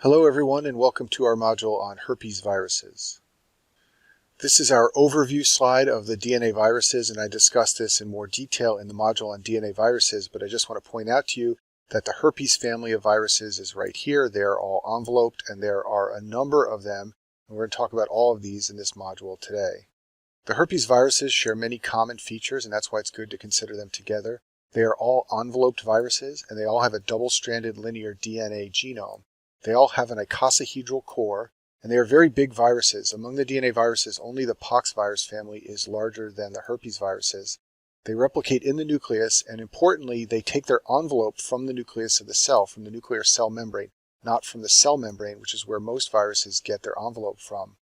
Hello everyone and welcome to our module on herpes viruses. This is our overview slide of the DNA viruses, and I discussed this in more detail in the module on DNA viruses, but I just want to point out to you that the herpes family of viruses is right here. They are all enveloped and there are a number of them, and we're going to talk about all of these in this module today. The herpes viruses share many common features, and that's why it's good to consider them together. They are all enveloped viruses and they all have a double-stranded linear DNA genome. They all have an icosahedral core, and they are very big viruses. Among the DNA viruses, only the poxvirus family is larger than the herpes viruses. They replicate in the nucleus, and importantly, they take their envelope from the nucleus of the cell, from the nuclear cell membrane, not from the cell membrane, which is where most viruses get their envelope from.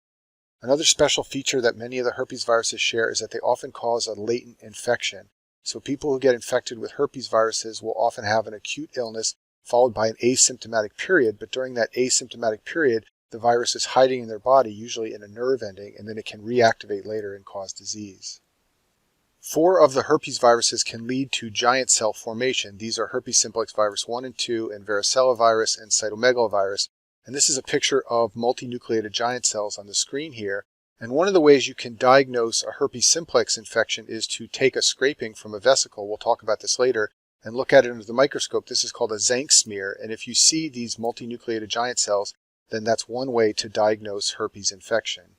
Another special feature that many of the herpes viruses share is that they often cause a latent infection. So people who get infected with herpes viruses will often have an acute illness followed by an asymptomatic period, but during that asymptomatic period, the virus is hiding in their body, usually in a nerve ending, and then it can reactivate later and cause disease. 4 of the herpes viruses can lead to giant cell formation. These are herpes simplex virus 1 and 2, and varicella virus and cytomegalovirus. And this is a picture of multinucleated giant cells on the screen here. And one of the ways you can diagnose a herpes simplex infection is to take a scraping from a vesicle. We'll talk about this later. And look at it under the microscope. This is called a Zank smear, and if you see these multinucleated giant cells, then that's one way to diagnose herpes infection.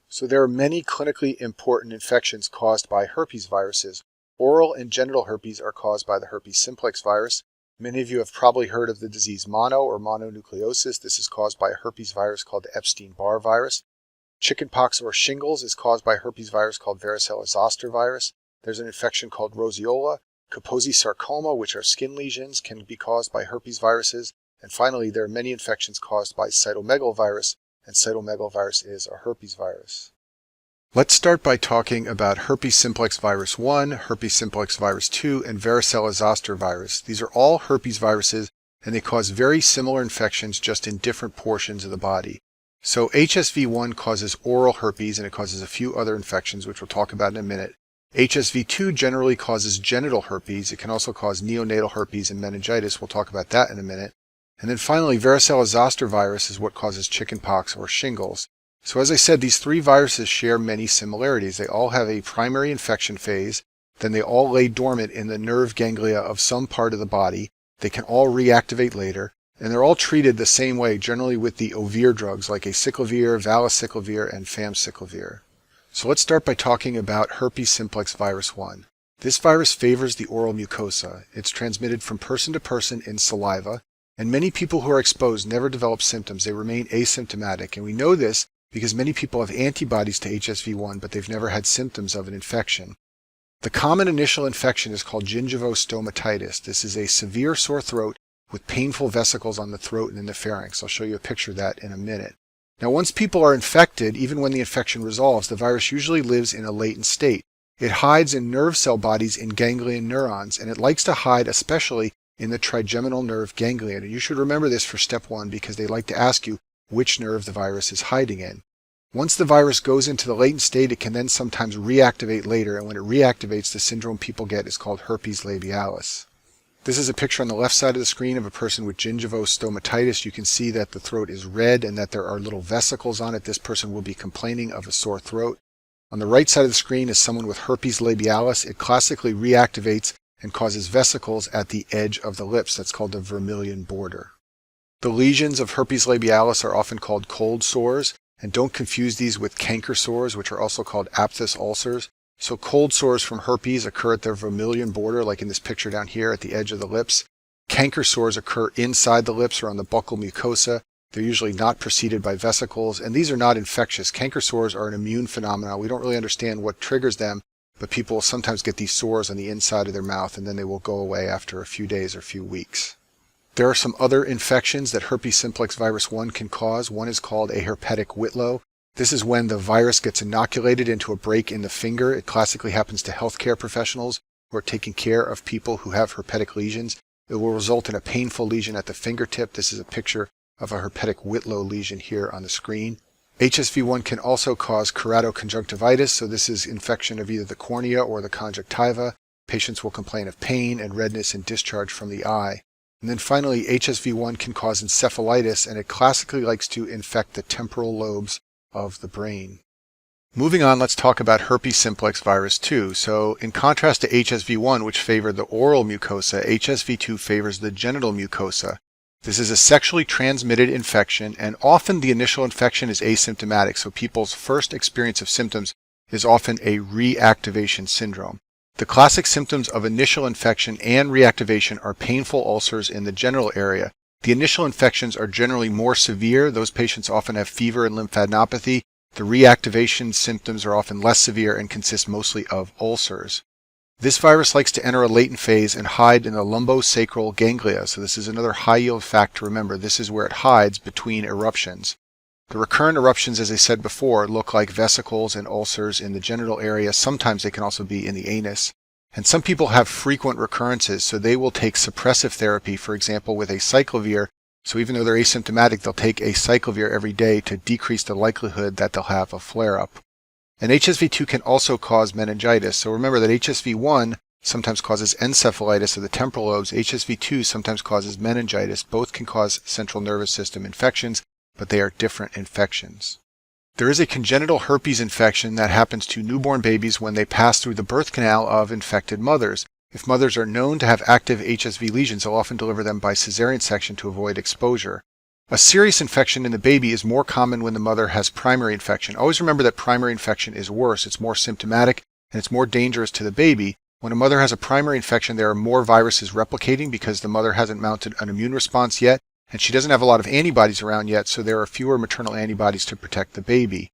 So there are many clinically important infections caused by herpes viruses. Oral and genital herpes are caused by the herpes simplex virus. Many of you have probably heard of the disease mono or mononucleosis. This is caused by a herpes virus called the Epstein-Barr virus. Chickenpox or shingles is caused by a herpes virus called varicella-zoster virus. There's an infection called roseola. Kaposi sarcoma, which are skin lesions, can be caused by herpes viruses. And finally, there are many infections caused by cytomegalovirus, and cytomegalovirus is a herpes virus. Let's start by talking about herpes simplex virus 1, herpes simplex virus 2, and varicella-zoster virus. These are all herpes viruses, and they cause very similar infections just in different portions of the body. So HSV1 causes oral herpes, and it causes a few other infections, which we'll talk about in a minute. HSV2 generally causes genital herpes. It can also cause neonatal herpes and meningitis. We'll talk about that in a minute. And then finally, varicella-zoster virus is what causes chickenpox or shingles. So as I said, these 3 viruses share many similarities. They all have a primary infection phase, then they all lay dormant in the nerve ganglia of some part of the body. They can all reactivate later, and they're all treated the same way, generally with the ovir drugs like acyclovir, valacyclovir, and famciclovir. So let's start by talking about herpes simplex virus 1. This virus favors the oral mucosa. It's transmitted from person to person in saliva, and many people who are exposed never develop symptoms. They remain asymptomatic, and we know this because many people have antibodies to HSV1, but they've never had symptoms of an infection. The common initial infection is called gingivostomatitis. This is a severe sore throat with painful vesicles on the throat and in the pharynx. I'll show you a picture of that in a minute. Now, once people are infected, even when the infection resolves, the virus usually lives in a latent state. It hides in nerve cell bodies in ganglion neurons, and it likes to hide especially in the trigeminal nerve ganglion. And you should remember this for step 1 because they like to ask you which nerve the virus is hiding in. Once the virus goes into the latent state, it can then sometimes reactivate later, and when it reactivates, the syndrome people get is called herpes labialis. This is a picture on the left side of the screen of a person with gingivostomatitis. You can see that the throat is red and that there are little vesicles on it. This person will be complaining of a sore throat. On the right side of the screen is someone with herpes labialis. It classically reactivates and causes vesicles at the edge of the lips. That's called the vermilion border. The lesions of herpes labialis are often called cold sores, and don't confuse these with canker sores, which are also called aphthous ulcers. So cold sores from herpes occur at the vermilion border, like in this picture down here at the edge of the lips. Canker sores occur inside the lips or on the buccal mucosa. They're usually not preceded by vesicles, and these are not infectious. Canker sores are an immune phenomenon. We don't really understand what triggers them, but people will sometimes get these sores on the inside of their mouth, and then they will go away after a few days or a few weeks. There are some other infections that herpes simplex virus 1 can cause. One is called a herpetic whitlow. This is when the virus gets inoculated into a break in the finger. It classically happens to healthcare professionals who are taking care of people who have herpetic lesions. It will result in a painful lesion at the fingertip. This is a picture of a herpetic whitlow lesion here on the screen. HSV1 can also cause keratoconjunctivitis, so this is infection of either the cornea or the conjunctiva. Patients will complain of pain and redness and discharge from the eye. And then finally, HSV1 can cause encephalitis, and it classically likes to infect the temporal lobes of the brain. Moving on, let's talk about herpes simplex virus 2. So in contrast to HSV1, which favored the oral mucosa, HSV2 favors the genital mucosa. This is a sexually transmitted infection, and often the initial infection is asymptomatic, so people's first experience of symptoms is often a reactivation syndrome. The classic symptoms of initial infection and reactivation are painful ulcers in the genital area. The initial infections are generally more severe. Those patients often have fever and lymphadenopathy. The reactivation symptoms are often less severe and consist mostly of ulcers. This virus likes to enter a latent phase and hide in the lumbosacral ganglia, so this is another high-yield fact to remember. This is where it hides between eruptions. The recurrent eruptions, as I said before, look like vesicles and ulcers in the genital area. Sometimes they can also be in the anus. And some people have frequent recurrences, so they will take suppressive therapy, for example, with acyclovir. So even though they're asymptomatic, they'll take acyclovir every day to decrease the likelihood that they'll have a flare-up. And HSV2 can also cause meningitis. So remember that HSV1 sometimes causes encephalitis of the temporal lobes. HSV2 sometimes causes meningitis. Both can cause central nervous system infections, but they are different infections. There is a congenital herpes infection that happens to newborn babies when they pass through the birth canal of infected mothers. If mothers are known to have active HSV lesions, they'll often deliver them by cesarean section to avoid exposure. A serious infection in the baby is more common when the mother has primary infection. Always remember that primary infection is worse. It's more symptomatic and it's more dangerous to the baby. When a mother has a primary infection, there are more viruses replicating because the mother hasn't mounted an immune response yet, and she doesn't have a lot of antibodies around yet, so there are fewer maternal antibodies to protect the baby.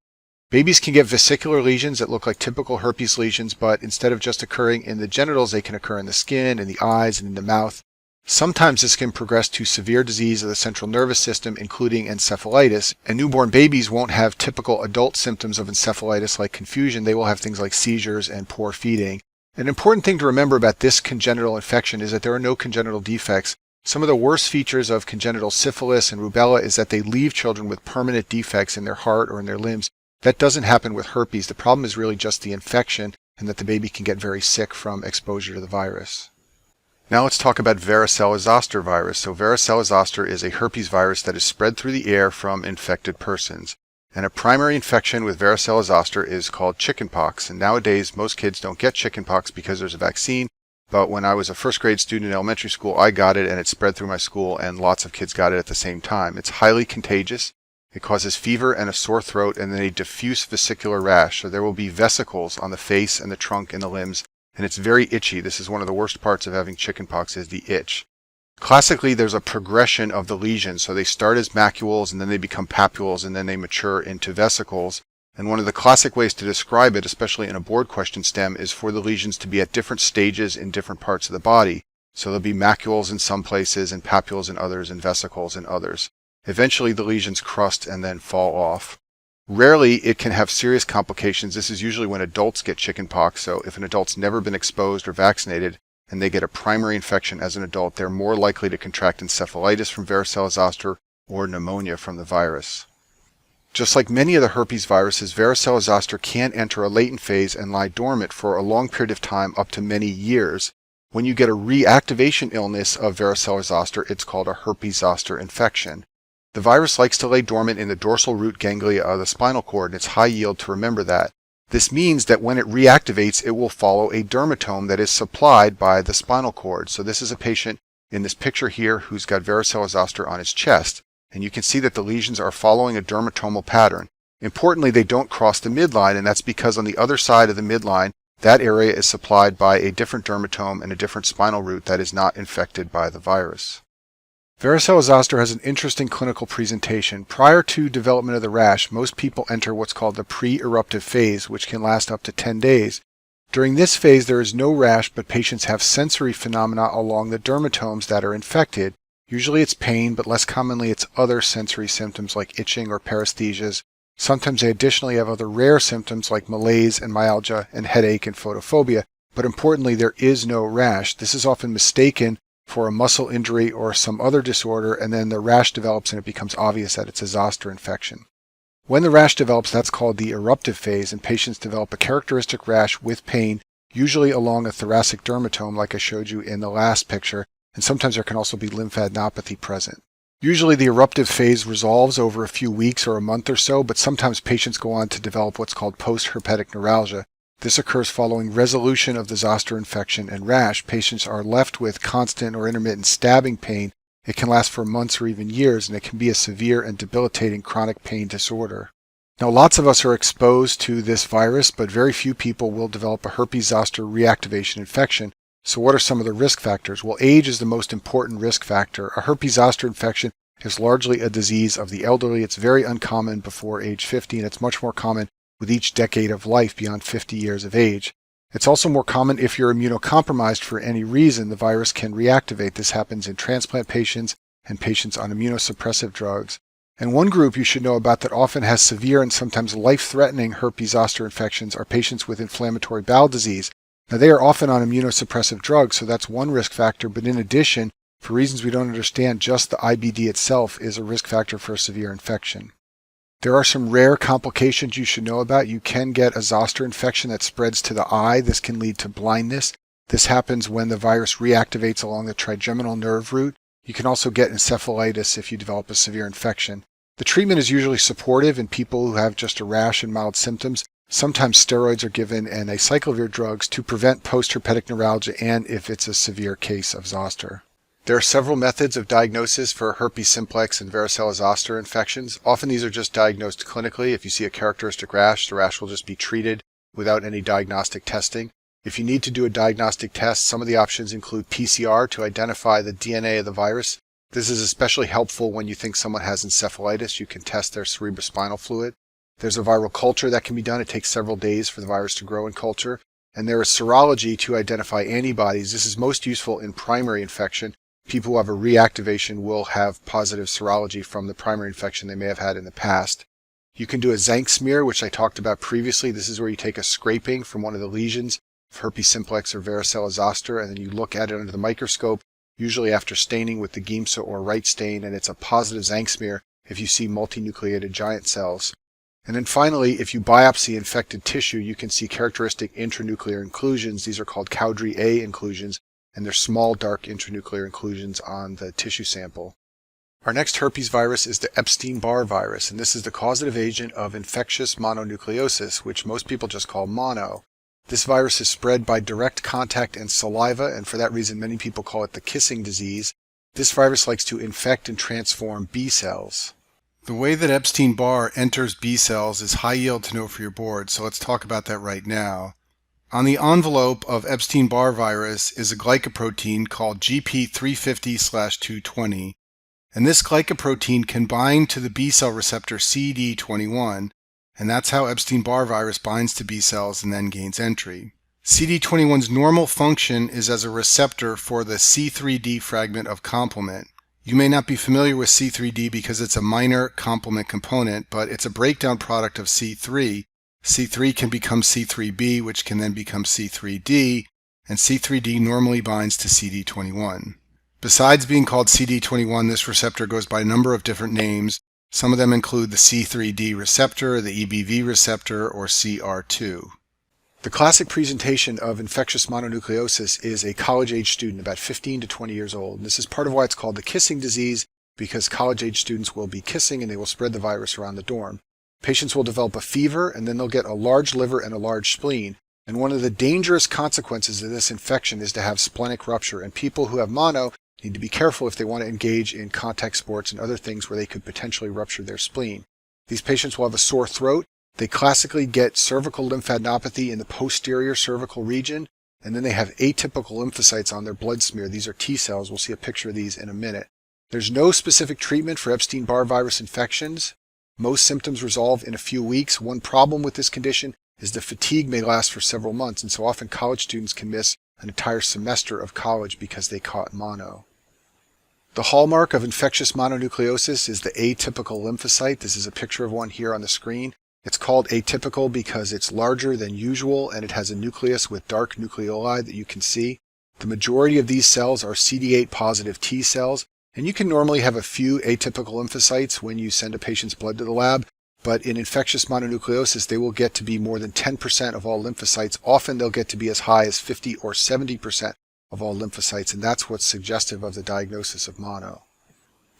Babies can get vesicular lesions that look like typical herpes lesions, but instead of just occurring in the genitals, they can occur in the skin, in the eyes, and in the mouth. Sometimes this can progress to severe disease of the central nervous system, including encephalitis, and newborn babies won't have typical adult symptoms of encephalitis like confusion. They will have things like seizures and poor feeding. An important thing to remember about this congenital infection is that there are no congenital defects. Some of the worst features of congenital syphilis and rubella is that they leave children with permanent defects in their heart or in their limbs. That doesn't happen with herpes. The problem is really just the infection and that the baby can get very sick from exposure to the virus. Now let's talk about varicella-zoster virus. So varicella-zoster is a herpes virus that is spread through the air from infected persons. And a primary infection with varicella-zoster is called chickenpox. And nowadays most kids don't get chickenpox because there's a vaccine. But when I was a first grade student in elementary school, I got it and it spread through my school and lots of kids got it at the same time. It's highly contagious. It causes fever and a sore throat and then a diffuse vesicular rash. So there will be vesicles on the face and the trunk and the limbs. And it's very itchy. This is one of the worst parts of having chickenpox is the itch. Classically, there's a progression of the lesions. So they start as macules and then they become papules and then they mature into vesicles. And one of the classic ways to describe it, especially in a board question stem, is for the lesions to be at different stages in different parts of the body. So there'll be macules in some places and papules in others and vesicles in others. Eventually the lesions crust and then fall off. Rarely it can have serious complications. This is usually when adults get chickenpox. So if an adult's never been exposed or vaccinated and they get a primary infection as an adult, they're more likely to contract encephalitis from varicella-zoster or pneumonia from the virus. Just like many of the herpes viruses, varicella-zoster can enter a latent phase and lie dormant for a long period of time, up to many years. When you get a reactivation illness of varicella-zoster, it's called a herpes-zoster infection. The virus likes to lay dormant in the dorsal root ganglia of the spinal cord, and it's high yield to remember that. This means that when it reactivates, it will follow a dermatome that is supplied by the spinal cord. So this is a patient in this picture here who's got varicella-zoster on his chest. And you can see that the lesions are following a dermatomal pattern. Importantly, they don't cross the midline, and that's because on the other side of the midline, that area is supplied by a different dermatome and a different spinal root that is not infected by the virus. Varicella-zoster has an interesting clinical presentation. Prior to development of the rash, most people enter what's called the pre-eruptive phase, which can last up to 10 days. During this phase, there is no rash, but patients have sensory phenomena along the dermatomes that are infected. Usually it's pain, but less commonly it's other sensory symptoms like itching or paresthesias. Sometimes they additionally have other rare symptoms like malaise and myalgia and headache and photophobia, but importantly there is no rash. This is often mistaken for a muscle injury or some other disorder, and then the rash develops and it becomes obvious that it's a zoster infection. When the rash develops, that's called the eruptive phase, and patients develop a characteristic rash with pain, usually along a thoracic dermatome like I showed you in the last picture. and sometimes there can also be lymphadenopathy present. Usually the eruptive phase resolves over a few weeks or a month or so, but sometimes patients go on to develop what's called post-herpetic neuralgia. This occurs following resolution of the zoster infection and rash. Patients are left with constant or intermittent stabbing pain. It can last for months or even years, and it can be a severe and debilitating chronic pain disorder. Now, lots of us are exposed to this virus, but very few people will develop a herpes zoster reactivation infection. So what are some of the risk factors? Well, age is the most important risk factor. A herpes zoster infection is largely a disease of the elderly. It's very uncommon before age 50, and it's much more common with each decade of life beyond 50 years of age. It's also more common if you're immunocompromised for any reason. The virus can reactivate. This happens in transplant patients and patients on immunosuppressive drugs. And one group you should know about that often has severe and sometimes life-threatening herpes zoster infections are patients with inflammatory bowel disease. Now, they are often on immunosuppressive drugs, so that's one risk factor, but in addition, for reasons we don't understand, just the IBD itself is a risk factor for a severe infection. There are some rare complications you should know about. You can get a zoster infection that spreads to the eye. This can lead to blindness. This happens when the virus reactivates along the trigeminal nerve root. You can also get encephalitis if you develop a severe infection. The treatment is usually supportive in people who have just a rash and mild symptoms. Sometimes steroids are given and acyclovir drugs to prevent post-herpetic neuralgia and if it's a severe case of zoster. There are several methods of diagnosis for herpes simplex and varicella zoster infections. Often these are just diagnosed clinically. If you see a characteristic rash, the rash will just be treated without any diagnostic testing. If you need to do a diagnostic test, some of the options include PCR to identify the DNA of the virus. This is especially helpful when you think someone has encephalitis. You can test their cerebrospinal fluid. There's a viral culture that can be done. It takes several days for the virus to grow in culture. And there is serology to identify antibodies. This is most useful in primary infection. People who have a reactivation will have positive serology from the primary infection they may have had in the past. You can do a Zank smear, which I talked about previously. This is where you take a scraping from one of the lesions of herpes simplex or varicella zoster, and then you look at it under the microscope, usually after staining with the Giemsa or Wright stain, and it's a positive Zank smear if you see multinucleated giant cells. And then finally, if you biopsy infected tissue, you can see characteristic intranuclear inclusions. These are called Cowdrey A inclusions, and they're small, dark intranuclear inclusions on the tissue sample. Our next herpes virus is the Epstein-Barr virus, and this is the causative agent of infectious mononucleosis, which most people just call mono. This virus is spread by direct contact and saliva, and for that reason many people call it the kissing disease. This virus likes to infect and transform B cells. The way that Epstein-Barr enters B cells is high yield to know for your board, so let's talk about that right now. On the envelope of Epstein-Barr virus is a glycoprotein called GP350/220, and this glycoprotein can bind to the B cell receptor CD21, and that's how Epstein-Barr virus binds to B cells and then gains entry. CD21's normal function is as a receptor for the C3d fragment of complement. You may not be familiar with C3d because it's a minor complement component, but it's a breakdown product of C3. C3 can become C3b, which can then become C3d, and C3d normally binds to CD21. Besides being called CD21, this receptor goes by a number of different names. Some of them include the C3d receptor, the EBV receptor, or CR2. The classic presentation of infectious mononucleosis is a college-age student, about 15 to 20 years old. And this is part of why it's called the kissing disease, because college-age students will be kissing and they will spread the virus around the dorm. Patients will develop a fever, and then they'll get a large liver and a large spleen. And one of the dangerous consequences of this infection is to have splenic rupture. And people who have mono need to be careful if they want to engage in contact sports and other things where they could potentially rupture their spleen. These patients will have a sore throat. They classically get cervical lymphadenopathy in the posterior cervical region, and then they have atypical lymphocytes on their blood smear. These are T cells. We'll see a picture of these in a minute. There's no specific treatment for Epstein-Barr virus infections. Most symptoms resolve in a few weeks. One problem with this condition is the fatigue may last for several months, and so often college students can miss an entire semester of college because they caught mono. The hallmark of infectious mononucleosis is the atypical lymphocyte. This is a picture of one here on the screen. It's called atypical because it's larger than usual and it has a nucleus with dark nucleoli that you can see. The majority of these cells are CD8 positive T cells, and you can normally have a few atypical lymphocytes when you send a patient's blood to the lab, but in infectious mononucleosis they will get to be more than 10% of all lymphocytes. Often they'll get to be as high as 50 or 70% of all lymphocytes, and that's what's suggestive of the diagnosis of mono.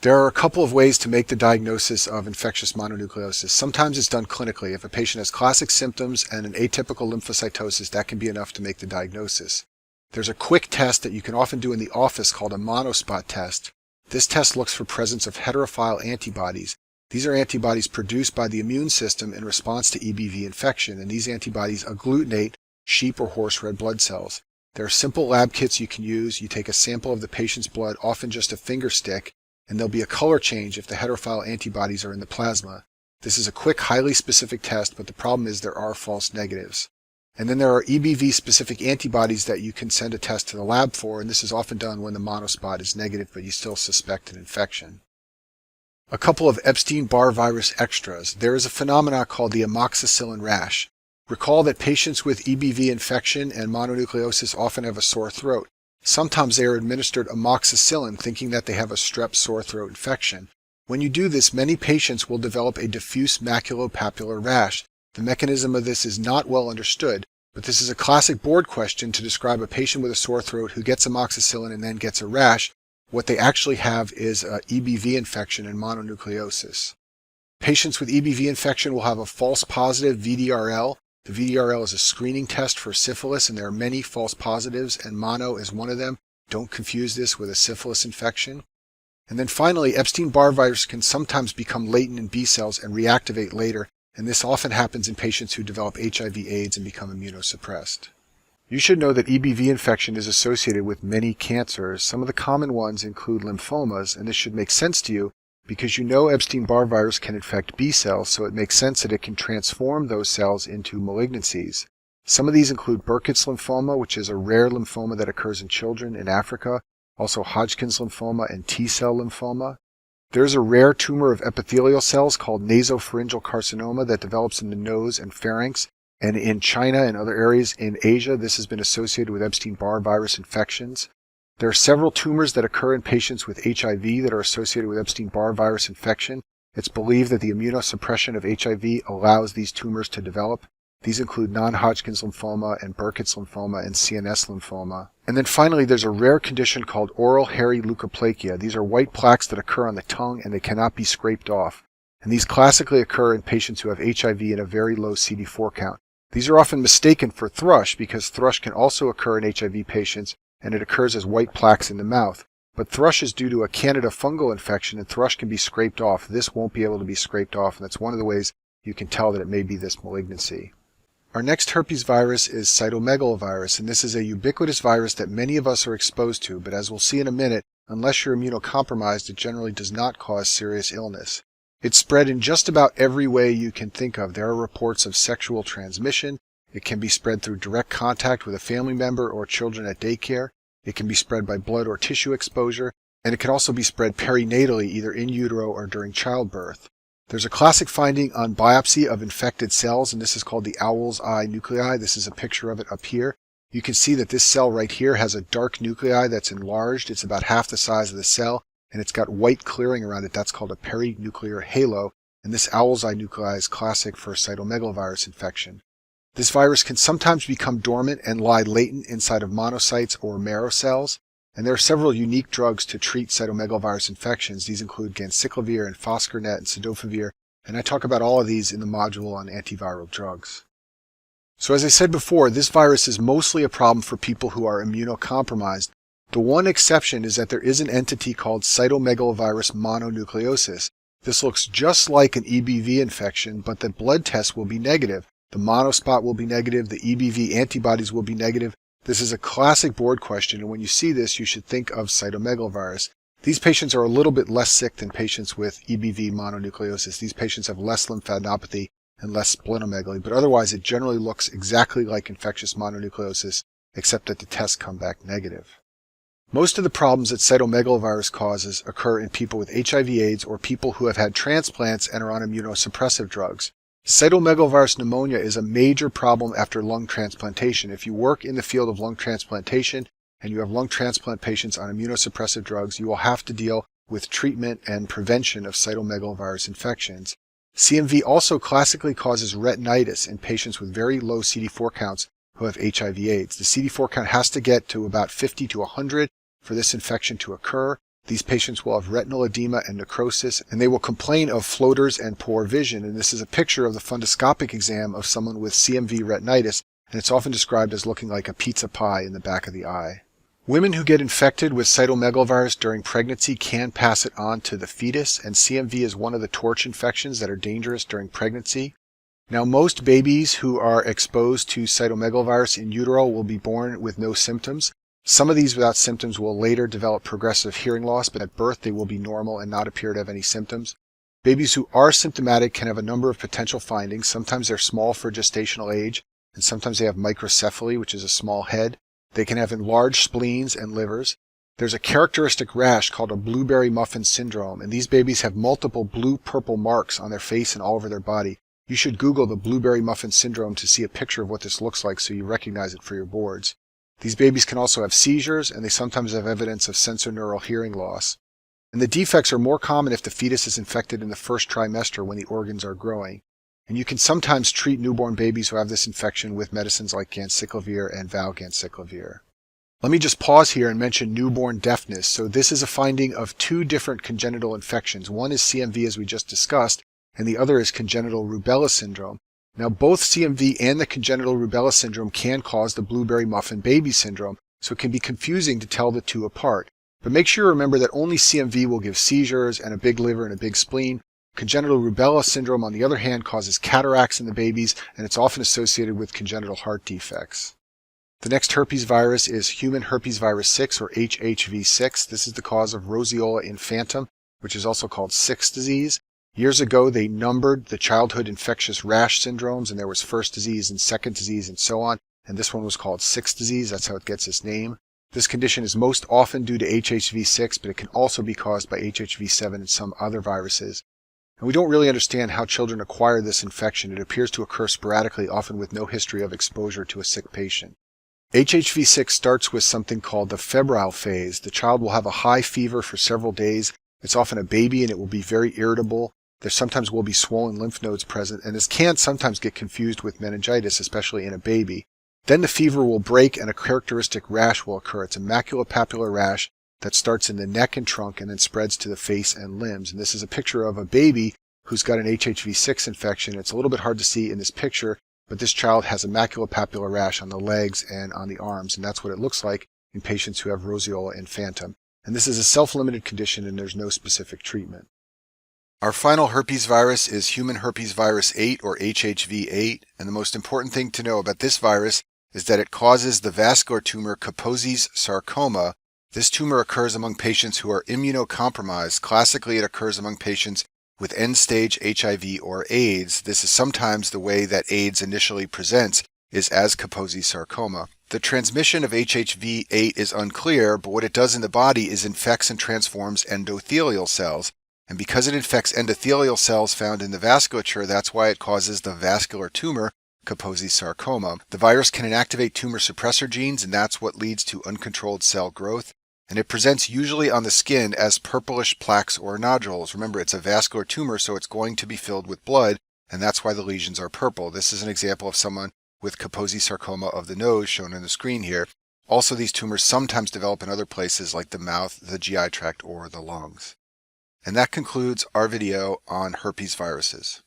There are a couple of ways to make the diagnosis of infectious mononucleosis. Sometimes it's done clinically. If a patient has classic symptoms and an atypical lymphocytosis, that can be enough to make the diagnosis. There's a quick test that you can often do in the office called a monospot test. This test looks for presence of heterophile antibodies. These are antibodies produced by the immune system in response to EBV infection, and these antibodies agglutinate sheep or horse red blood cells. There are simple lab kits you can use. You take a sample of the patient's blood, often just a finger stick, and there'll be a color change if the heterophile antibodies are in the plasma. This is a quick, highly specific test, but the problem is there are false negatives. And then there are EBV-specific antibodies that you can send a test to the lab for, and this is often done when the monospot is negative, but you still suspect an infection. A couple of Epstein-Barr virus extras. There is a phenomenon called the amoxicillin rash. Recall that patients with EBV infection and mononucleosis often have a sore throat. Sometimes they are administered amoxicillin thinking that they have a strep sore throat infection. When you do this, many patients will develop a diffuse maculopapular rash. The mechanism of this is not well understood, but this is a classic board question to describe a patient with a sore throat who gets amoxicillin and then gets a rash. What they actually have is an EBV infection and mononucleosis. Patients with EBV infection will have a false positive VDRL. The VDRL is a screening test for syphilis, and there are many false positives, and mono is one of them. Don't confuse this with a syphilis infection. And then finally, Epstein-Barr virus can sometimes become latent in B cells and reactivate later, and this often happens in patients who develop HIV/AIDS and become immunosuppressed. You should know that EBV infection is associated with many cancers. Some of the common ones include lymphomas, and this should make sense to you because you know Epstein-Barr virus can infect B cells, so it makes sense that it can transform those cells into malignancies. Some of these include Burkitt's lymphoma, which is a rare lymphoma that occurs in children in Africa, also Hodgkin's lymphoma and T-cell lymphoma. There's a rare tumor of epithelial cells called nasopharyngeal carcinoma that develops in the nose and pharynx, and in China and other areas in Asia, this has been associated with Epstein-Barr virus infections. There are several tumors that occur in patients with HIV that are associated with Epstein-Barr virus infection. It's believed that the immunosuppression of HIV allows these tumors to develop. These include non-Hodgkin's lymphoma and Burkitt's lymphoma and CNS lymphoma. And then finally, there's a rare condition called oral hairy leukoplakia. These are white plaques that occur on the tongue and they cannot be scraped off. And these classically occur in patients who have HIV and a very low CD4 count. These are often mistaken for thrush because thrush can also occur in HIV patients, and it occurs as white plaques in the mouth. But thrush is due to a Candida fungal infection, and thrush can be scraped off. This won't be able to be scraped off, and that's one of the ways you can tell that it may be this malignancy. Our next herpes virus is cytomegalovirus, and this is a ubiquitous virus that many of us are exposed to, but as we'll see in a minute, unless you're immunocompromised, it generally does not cause serious illness. It's spread in just about every way you can think of. There are reports of sexual transmission. It can be spread through direct contact with a family member or children at daycare. It can be spread by blood or tissue exposure, and it can also be spread perinatally, either in utero or during childbirth. There's a classic finding on biopsy of infected cells, and this is called the owl's eye nuclei. This is a picture of it up here. You can see that this cell right here has a dark nuclei that's enlarged. It's about half the size of the cell, and it's got white clearing around it. That's called a perinuclear halo, and this owl's eye nuclei is classic for cytomegalovirus infection. This virus can sometimes become dormant and lie latent inside of monocytes or marrow cells, and there are several unique drugs to treat cytomegalovirus infections. These include ganciclovir and foscarnet and cidofovir, and I talk about all of these in the module on antiviral drugs. So as I said before, this virus is mostly a problem for people who are immunocompromised. The one exception is that there is an entity called cytomegalovirus mononucleosis. This looks just like an EBV infection, but the blood test will be negative. The monospot will be negative, the EBV antibodies will be negative. This is a classic board question, and when you see this, you should think of cytomegalovirus. These patients are a little bit less sick than patients with EBV mononucleosis. These patients have less lymphadenopathy and less splenomegaly, but otherwise it generally looks exactly like infectious mononucleosis, except that the tests come back negative. Most of the problems that cytomegalovirus causes occur in people with HIV/AIDS or people who have had transplants and are on immunosuppressive drugs. Cytomegalovirus pneumonia is a major problem after lung transplantation. If you work in the field of lung transplantation and you have lung transplant patients on immunosuppressive drugs, you will have to deal with treatment and prevention of cytomegalovirus infections. CMV also classically causes retinitis in patients with very low CD4 counts who have HIV/AIDS. The CD4 count has to get to about 50 to 100 for this infection to occur. These patients will have retinal edema and necrosis, and they will complain of floaters and poor vision. And this is a picture of the fundoscopic exam of someone with CMV retinitis, and it's often described as looking like a pizza pie in the back of the eye. Women who get infected with cytomegalovirus during pregnancy can pass it on to the fetus, and CMV is one of the torch infections that are dangerous during pregnancy. Now, most babies who are exposed to cytomegalovirus in utero will be born with no symptoms. Some of these without symptoms will later develop progressive hearing loss, but at birth they will be normal and not appear to have any symptoms. Babies who are symptomatic can have a number of potential findings. Sometimes they're small for gestational age, and sometimes they have microcephaly, which is a small head. They can have enlarged spleens and livers. There's a characteristic rash called a blueberry muffin syndrome, and these babies have multiple blue-purple marks on their face and all over their body. You should Google the blueberry muffin syndrome to see a picture of what this looks like so you recognize it for your boards. These babies can also have seizures, and they sometimes have evidence of sensorineural hearing loss. And the defects are more common if the fetus is infected in the first trimester when the organs are growing. And you can sometimes treat newborn babies who have this infection with medicines like ganciclovir and valganciclovir. Let me just pause here and mention newborn deafness. So this is a finding of two different congenital infections. One is CMV, as we just discussed, and the other is congenital rubella syndrome. Now, both CMV and the congenital rubella syndrome can cause the blueberry muffin baby syndrome, so it can be confusing to tell the two apart. But make sure you remember that only CMV will give seizures and a big liver and a big spleen. Congenital rubella syndrome, on the other hand, causes cataracts in the babies, and it's often associated with congenital heart defects. The next herpes virus is human herpes virus 6, or HHV6. This is the cause of roseola infantum, which is also called 6 disease. Years ago, they numbered the childhood infectious rash syndromes, and there was first disease and second disease and so on, and this one was called 6 disease. That's how it gets its name. This condition is most often due to HHV6, but it can also be caused by HHV7 and some other viruses. And we don't really understand how children acquire this infection. It appears to occur sporadically, often with no history of exposure to a sick patient. HHV6 starts with something called the febrile phase. The child will have a high fever for several days. It's often a baby, and it will be very irritable. There sometimes will be swollen lymph nodes present, and this can sometimes get confused with meningitis, especially in a baby. Then the fever will break and a characteristic rash will occur. It's a maculopapular rash that starts in the neck and trunk and then spreads to the face and limbs. And this is a picture of a baby who's got an HHV6 infection. It's a little bit hard to see in this picture, but this child has a maculopapular rash on the legs and on the arms, and that's what it looks like in patients who have roseola infantum. And this is a self-limited condition, and there's no specific treatment. Our final herpes virus is human herpes virus 8, or HHV8, and the most important thing to know about this virus is that it causes the vascular tumor Kaposi's sarcoma. This tumor occurs among patients who are immunocompromised. Classically, it occurs among patients with end-stage HIV or AIDS. This is sometimes the way that AIDS initially presents, is as Kaposi's sarcoma. The transmission of HHV8 is unclear, but what it does in the body is infects and transforms endothelial cells. And because it infects endothelial cells found in the vasculature, that's why it causes the vascular tumor Kaposi's sarcoma. The virus can inactivate tumor suppressor genes, and that's what leads to uncontrolled cell growth. And it presents usually on the skin as purplish plaques or nodules. Remember, it's a vascular tumor, so it's going to be filled with blood, and that's why the lesions are purple. This is an example of someone with Kaposi's sarcoma of the nose shown on the screen here. Also, these tumors sometimes develop in other places like the mouth, the GI tract, or the lungs. And that concludes our video on herpes viruses.